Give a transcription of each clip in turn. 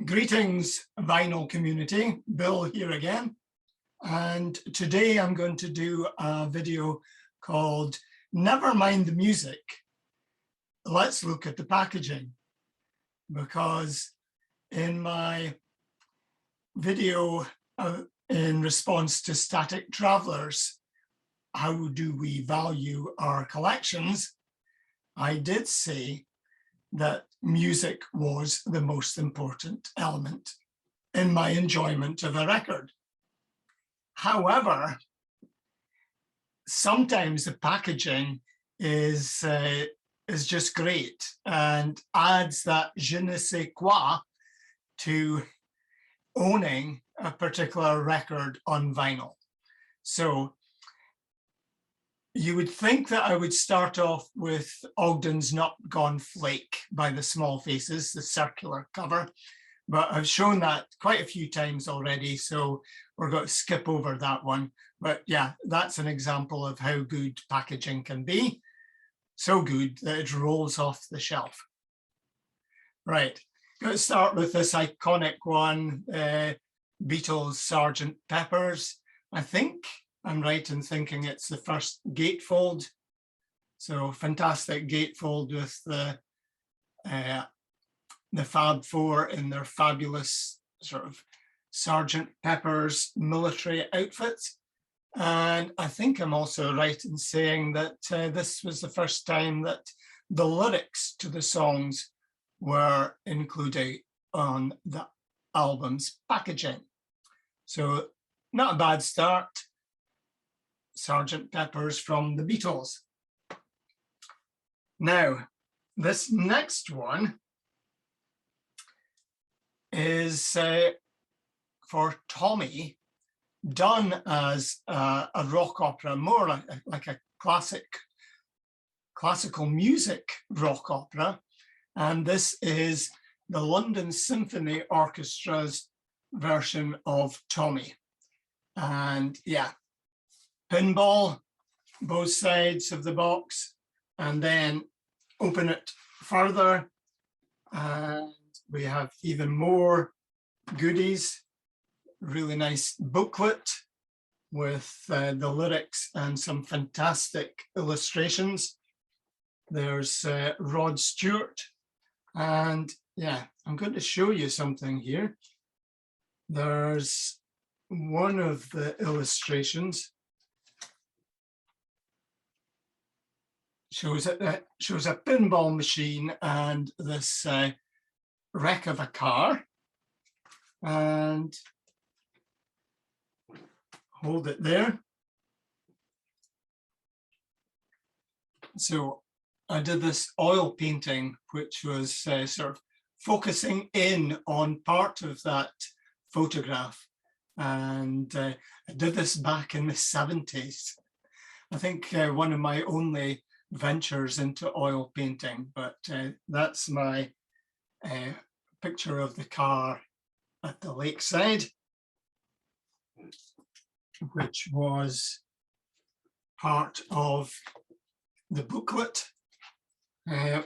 Greetings, vinyl community. Bill here again. And today I'm going to do a video called Never Mind the Music. Let's look at the packaging, because in my video in response to Static Travelers, how do we value our collections? I did say that music was the most important element in my enjoyment of a record. However, sometimes the packaging is just great and adds that je ne sais quoi to owning a particular record on vinyl. So you would think that I would start off with Ogden's Not Gone Flake by the Small Faces, the circular cover, but I've shown that quite a few times already, so we're going to skip over that one. But yeah, that's an example of how good packaging can be. So good that it rolls off the shelf. Right, going to start with this iconic one, Beetles Sgt. Pepper's. I think I'm right in thinking it's the first gatefold. So fantastic gatefold with the Fab Four in their fabulous sort of Sgt. Pepper's military outfits. And I think I'm also right in saying that this was the first time that the lyrics to the songs were included on the album's packaging. So not a bad start. Sgt. Pepper's from the Beatles. Now, this next one is for Tommy, done as a rock opera, more like a classical music rock opera. And this is the London Symphony Orchestra's version of Tommy. And yeah, pinball, both sides of the box, and then open it further. And we have even more goodies, really nice booklet with the lyrics and some fantastic illustrations. There's Rod Stewart. And yeah, I'm going to show you something here. There's one of the illustrations shows a pinball machine and this wreck of a car, and hold it there. So I did this oil painting, which was sort of focusing in on part of that photograph. And I did this back in the 70s. I think one of my only ventures into oil painting, but that's my picture of the car at the lakeside, which was part of the booklet. And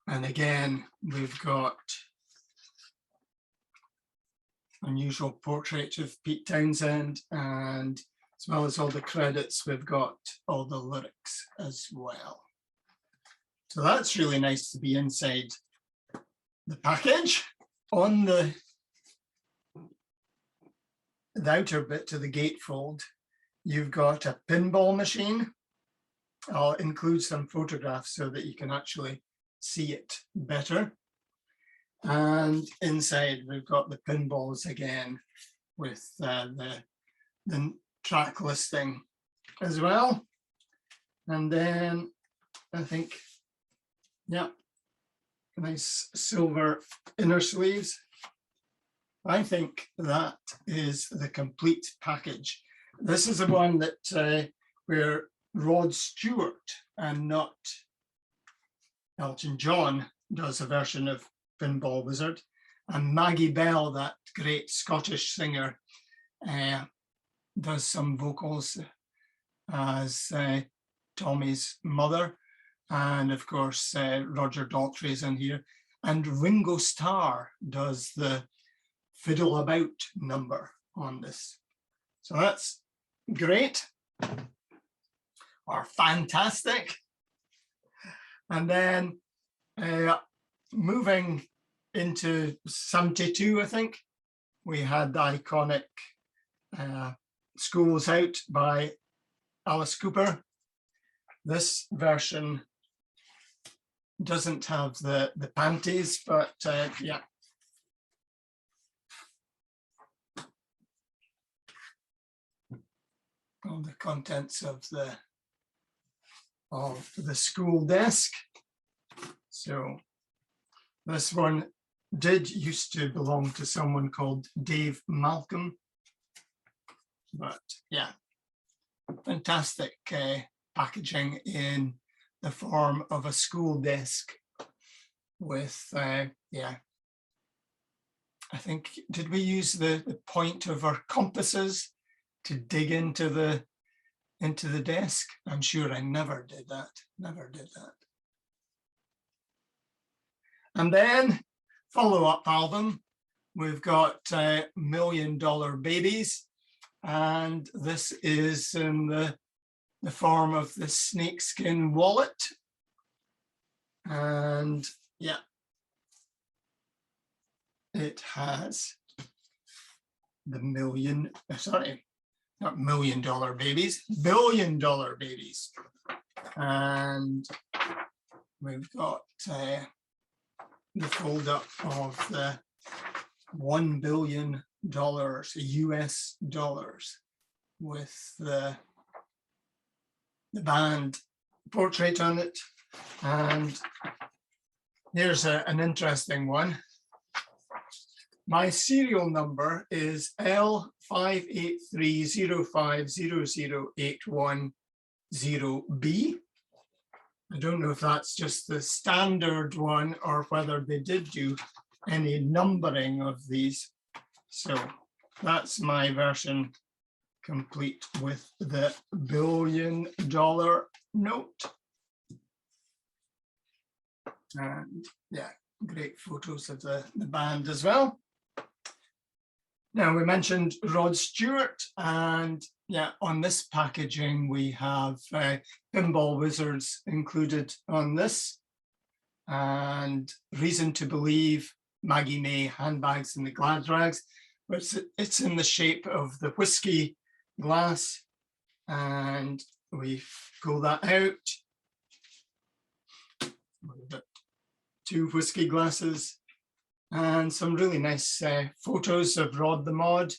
again, we've got unusual portrait of Pete Townsend, and as well as all the credits, we've got all the lyrics as well. So that's really nice to be inside the package. On the outer bit to the gatefold, you've got a pinball machine. I'll include some photographs so that you can actually see it better. And inside we've got the pinballs again with the track listing as well. And then I think, yeah, nice silver inner sleeves. I think that is the complete package. This is the one that where Rod Stewart and not Elton John does a version of Pinball Wizard, and Maggie Bell, that great Scottish singer, does some vocals as Tommy's mother, and of course Roger Daltrey's in here. and Ringo Starr does the fiddle about number on this. So that's great or fantastic. And then moving into 72, I think, we had the iconic Schools Out by Alice Cooper. This version doesn't have the panties, but yeah. All the contents of the school desk. So this one did used to belong to someone called Dave Malcolm, but yeah, fantastic packaging in the form of a school desk with yeah, I think, did we use the point of our compasses to dig into the desk? I'm sure I never did that. And then follow-up album, we've got $1 Million Babies, and this is in the form of the snakeskin wallet. And yeah, it has the not $1 Million Babies, $1 Billion Babies. And we've got the fold up of the $1 billion US dollars with the band portrait on it. And here's an interesting one. My serial number is L58305008110B. I don't know if that's just the standard one or whether they did do any numbering of these. So that's my version, complete with the $1 billion note. And yeah, great photos of the band as well. Now, we mentioned Rod Stewart, and yeah, on this packaging, we have Pinball Wizards included on this, and Reason to Believe, Maggie May, Handbags and the Glad Rags, but it's in the shape of the whiskey glass, and we pull that out. We've got 2 whiskey glasses and some really nice photos of Rod the Mod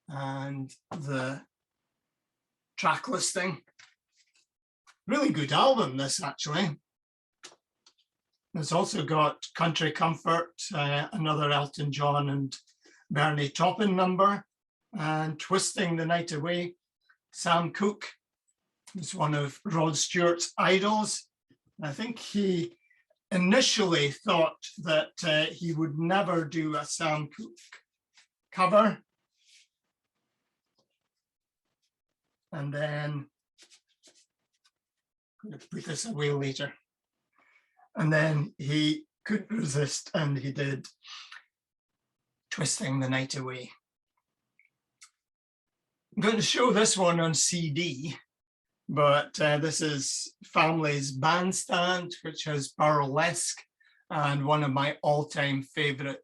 and the track listing. Really good album, this, actually. It's also got Country Comfort, another Elton John and Bernie Taupin number, and Twisting the Night Away. Sam Cooke is one of Rod Stewart's idols. I think he initially thought that he would never do a Sam Cooke cover. And then, I'm going to put this away later. And then he couldn't resist and he did Twisting the Night Away. I'm going to show this one on CD, but this is Family's Bandstand, which has burlesque, and one of my all-time favorite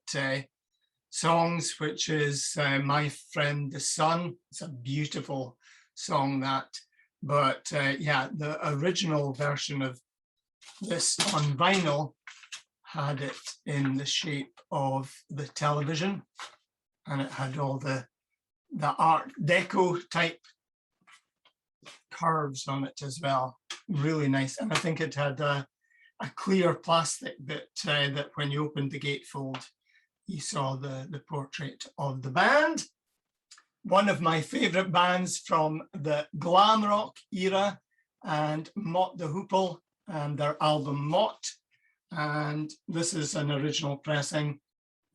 songs, which is My Friend the Sun. It's a beautiful song, that. But yeah, the original version of this on vinyl had it in the shape of the television, and it had all the Art Deco type curves on it as well. Really nice. And I think it had a clear plastic bit that when you opened the gatefold, you saw the portrait of the band. One of my favorite bands from the glam rock era, and Mott the Hoople and their album Mott. And this is an original pressing,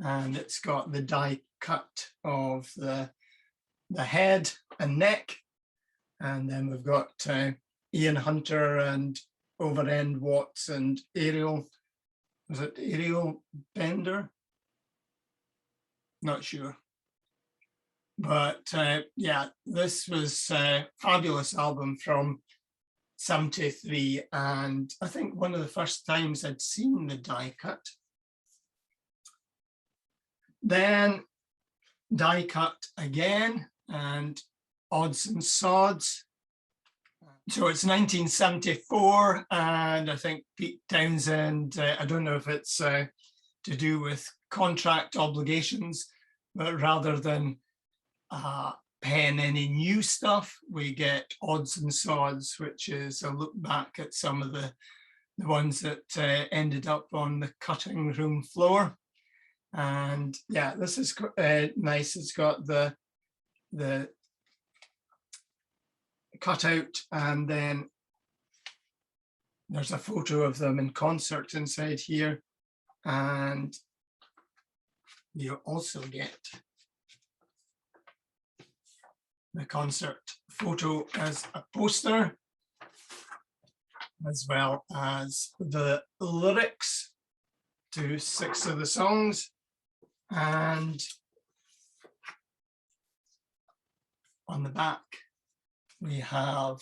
and it's got the die cut of the head and neck. And then we've got Ian Hunter and Overend Watts and Ariel Was it Ariel Bender? Not sure. But yeah, this was a fabulous album from 73, and I think one of the first times I'd seen the die cut. Then die cut again, and Odds and Sods. So it's 1974, and I think Pete Townsend, I don't know if it's to do with contract obligations, but rather than pen any new stuff, we get Odds and Sods, which is a look back at some of the ones that ended up on the cutting room floor. And yeah, this is nice. It's got the cutout, and then there's a photo of them in concert inside here. And you also get the concert photo as a poster, as well as the lyrics to 6 of the songs. And on the back, we have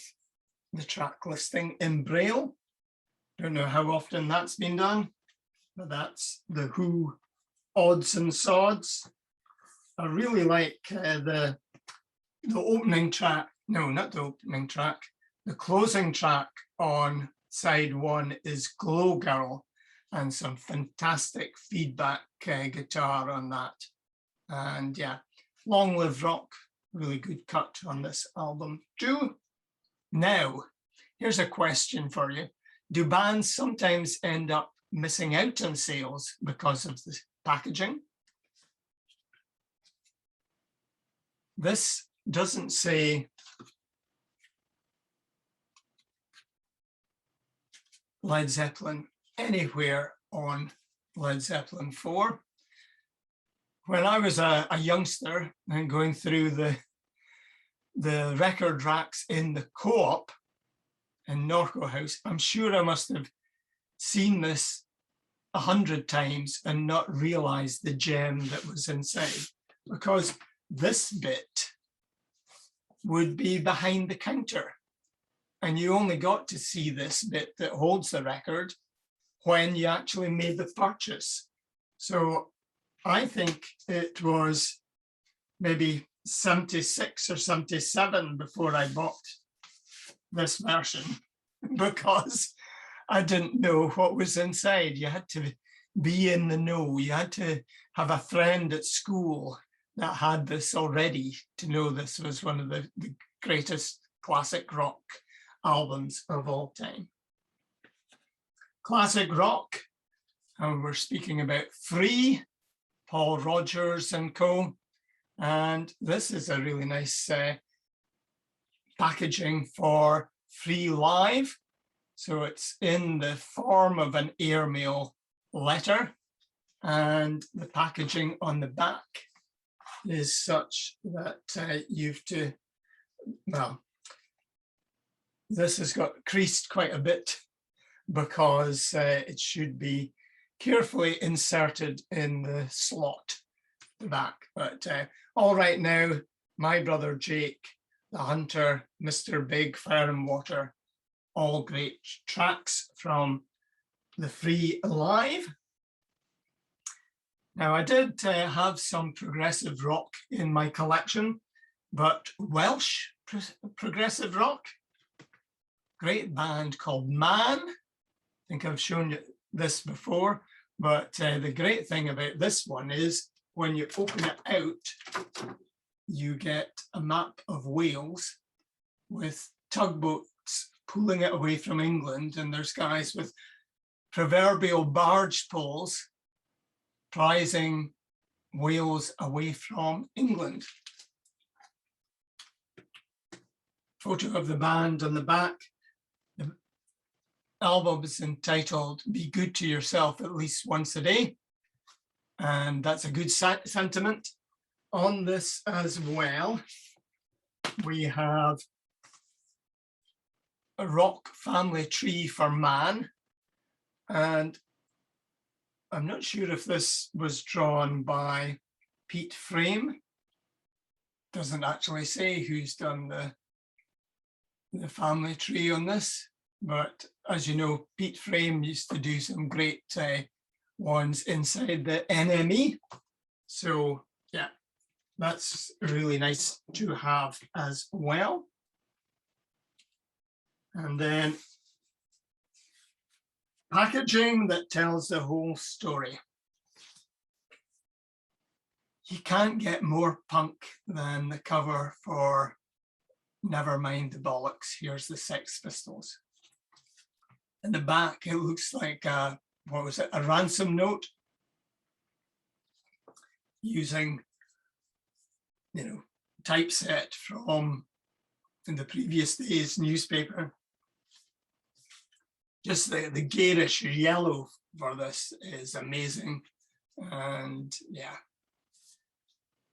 the track listing in Braille. Don't know how often that's been done, but that's the Who Odds and Sods. I really like the opening track, no, not the opening track, the closing track on side 1 is Glow Girl, and some fantastic feedback guitar on that. And yeah, Long Live Rock, really good cut on this album too. Now, here's a question for you. Do bands sometimes end up missing out on sales because of the packaging? This doesn't say Led Zeppelin anywhere on Led Zeppelin 4. When I was a youngster and going through the record racks in the Co-op in Norco House, I'm sure I must have seen this 100 times and not realized the gem that was inside, because this bit would be behind the counter, and you only got to see this bit that holds the record when you actually made the purchase. So I think it was maybe 76 or 77 before I bought this version, because I didn't know what was inside. You had to be in the know. You had to have a friend at school that had this already to know this was one of the greatest classic rock albums of all time. Classic rock, and we're speaking about Free, Paul Rodgers and co. And this is a really nice packaging for Free Live. So it's in the form of an airmail letter, and the packaging on the back is such that you've to, well, this has got creased quite a bit because it should be carefully inserted in the slot at the back. But all right now, My Brother Jake, The Hunter, Mr. Big, Fire and Water, all great tracks from the Free Live. Now, I did have some progressive rock in my collection, but Welsh progressive rock, great band called Man. I think I've shown you this before, but the great thing about this one is when you open it out, you get a map of Wales with tugboats pulling it away from England, and there's guys with proverbial barge poles prizing Wales away from England. Photo of the band on the back. The album is entitled Be Good to Yourself at Least Once a Day, and that's a good sentiment. On this as well, we have a rock family tree for Man, and I'm not sure if this was drawn by Pete Frame. Doesn't actually say who's done the family tree on this, but as you know, Pete Frame used to do some great ones inside the NME. So yeah, that's really nice to have as well. And then packaging that tells the whole story. You can't get more punk than the cover for Nevermind the Bollocks. Here's the Sex Pistols. In the back, it looks like a, what was it, a ransom note using, you know, typeset from in the previous day's newspaper. Just the garish yellow for this is amazing. And yeah,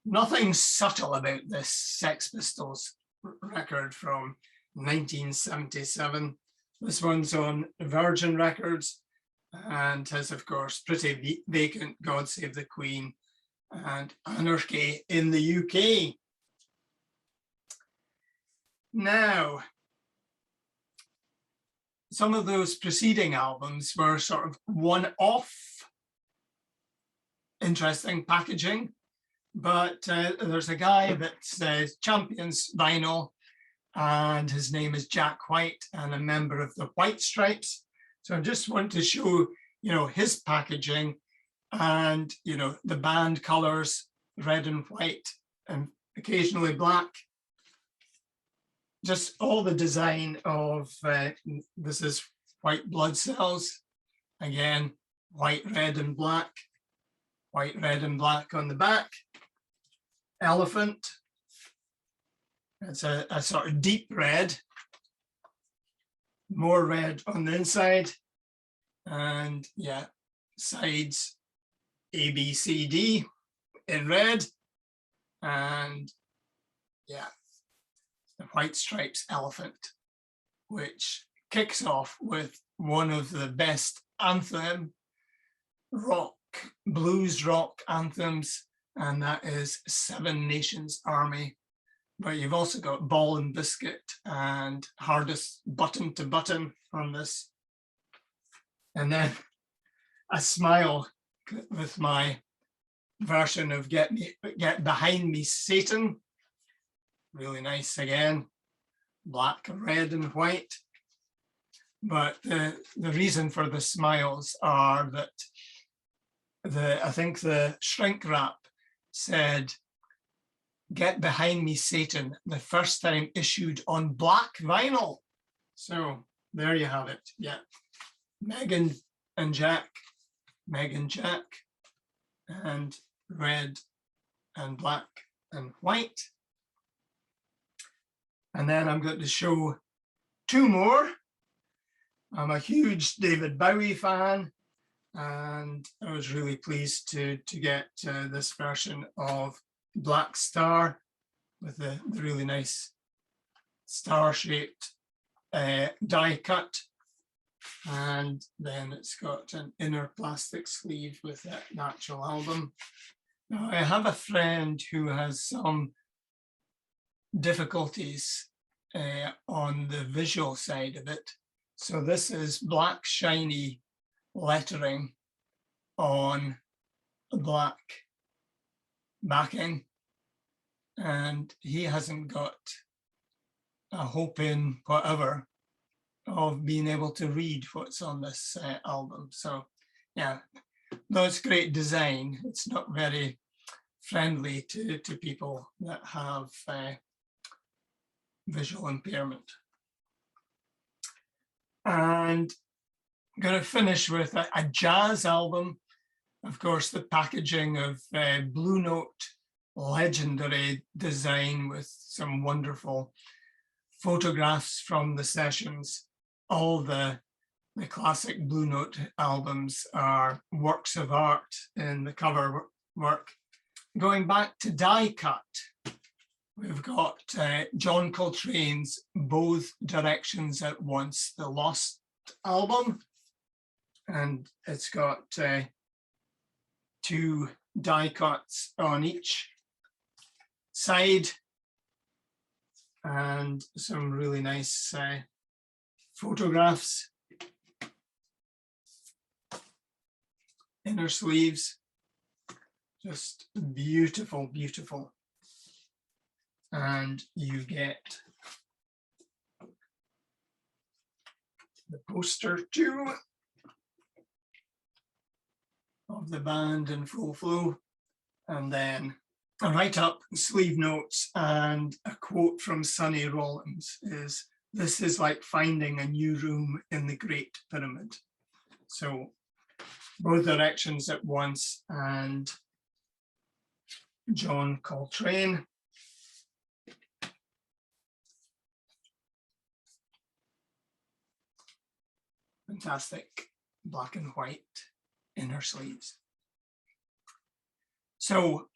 nothing subtle about this Sex Pistols record from 1977. This one's on Virgin Records and has, of course, Pretty Vacant, God Save the Queen, and Anarchy in the UK. Now, some of those preceding albums were sort of one-off, interesting packaging, but there's a guy that champions vinyl, and his name is Jack White, and a member of the White Stripes. So I just want to show, you know, his packaging and, you know, the band colors, red and white, and occasionally black. Just all the design of, this is white blood cells. Again, white, red, and black. White, red, and black on the back. Elephant. It's a sort of deep red. More red on the inside. And yeah, sides A, B, C, D in red. And yeah, the White Stripes elephant, which kicks off with one of the best anthem rock, blues rock anthems, and that is Seven Nations Army. But you've also got Ball and Biscuit and Hardest Button to Button on this. And then a smile with my version of Get Behind Me, Satan. Really nice again, black, red, and white. But the reason for the smiles are that I think the shrink wrap said, Get Behind Me, Satan, the first time issued on black vinyl. So there you have it. Yeah, Megan and Jack, Megan, Jack, and red and black and white. And then I'm going to show two more. I'm a huge David Bowie fan, and I was really pleased to get this version of Black Star with the really nice star-shaped die cut. And then it's got an inner plastic sleeve with that actual album. Now, I have a friend who has some difficulties on the visual side of it. So this is black shiny lettering on a black backing, and he hasn't got a hope in whatever of being able to read what's on this album. So yeah, though it's great design, it's not very friendly to people that have visual impairment. And I'm going to finish with a jazz album. Of course, the packaging of Blue Note, legendary design with some wonderful photographs from the sessions. All the classic Blue Note albums are works of art in the cover work. Going back to die cut, we've got John Coltrane's Both Directions at Once, the Lost album. And it's got 2 die cuts on each side, and some really nice photographs. Inner sleeves, just beautiful, beautiful. And you get the poster too of the band in full flow, and then a write-up, sleeve notes, and a quote from Sonny Rollins is, "This is like finding a new room in the Great Pyramid." So both directions at once, and John Coltrane. Fantastic black and white inner sleeves. So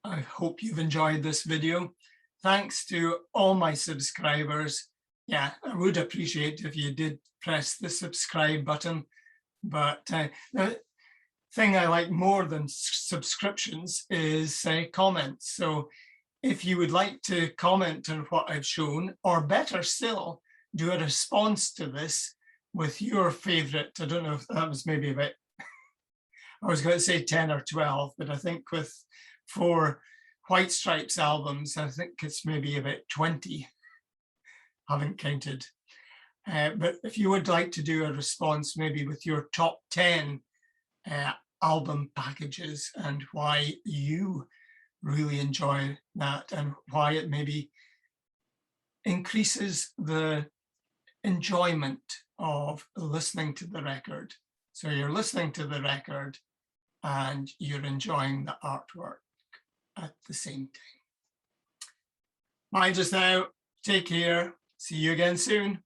I hope you've enjoyed this video. Thanks to all my subscribers. Yeah, I would appreciate if you did press the subscribe button, but the thing I like more than subscriptions is comments. So if you would like to comment on what I've shown, or better still, do a response to this with your favorite, I don't know if that was maybe a bit, I was going to say 10 or 12, but I think with 4 White Stripes albums, I think it's maybe about 20. Haven't counted. But if you would like to do a response maybe with your top 10 album packages and why you really enjoy that and why it maybe increases the enjoyment of listening to the record. So you're listening to the record and you're enjoying the artwork at the same time. Bye just now. Take care. See you again soon.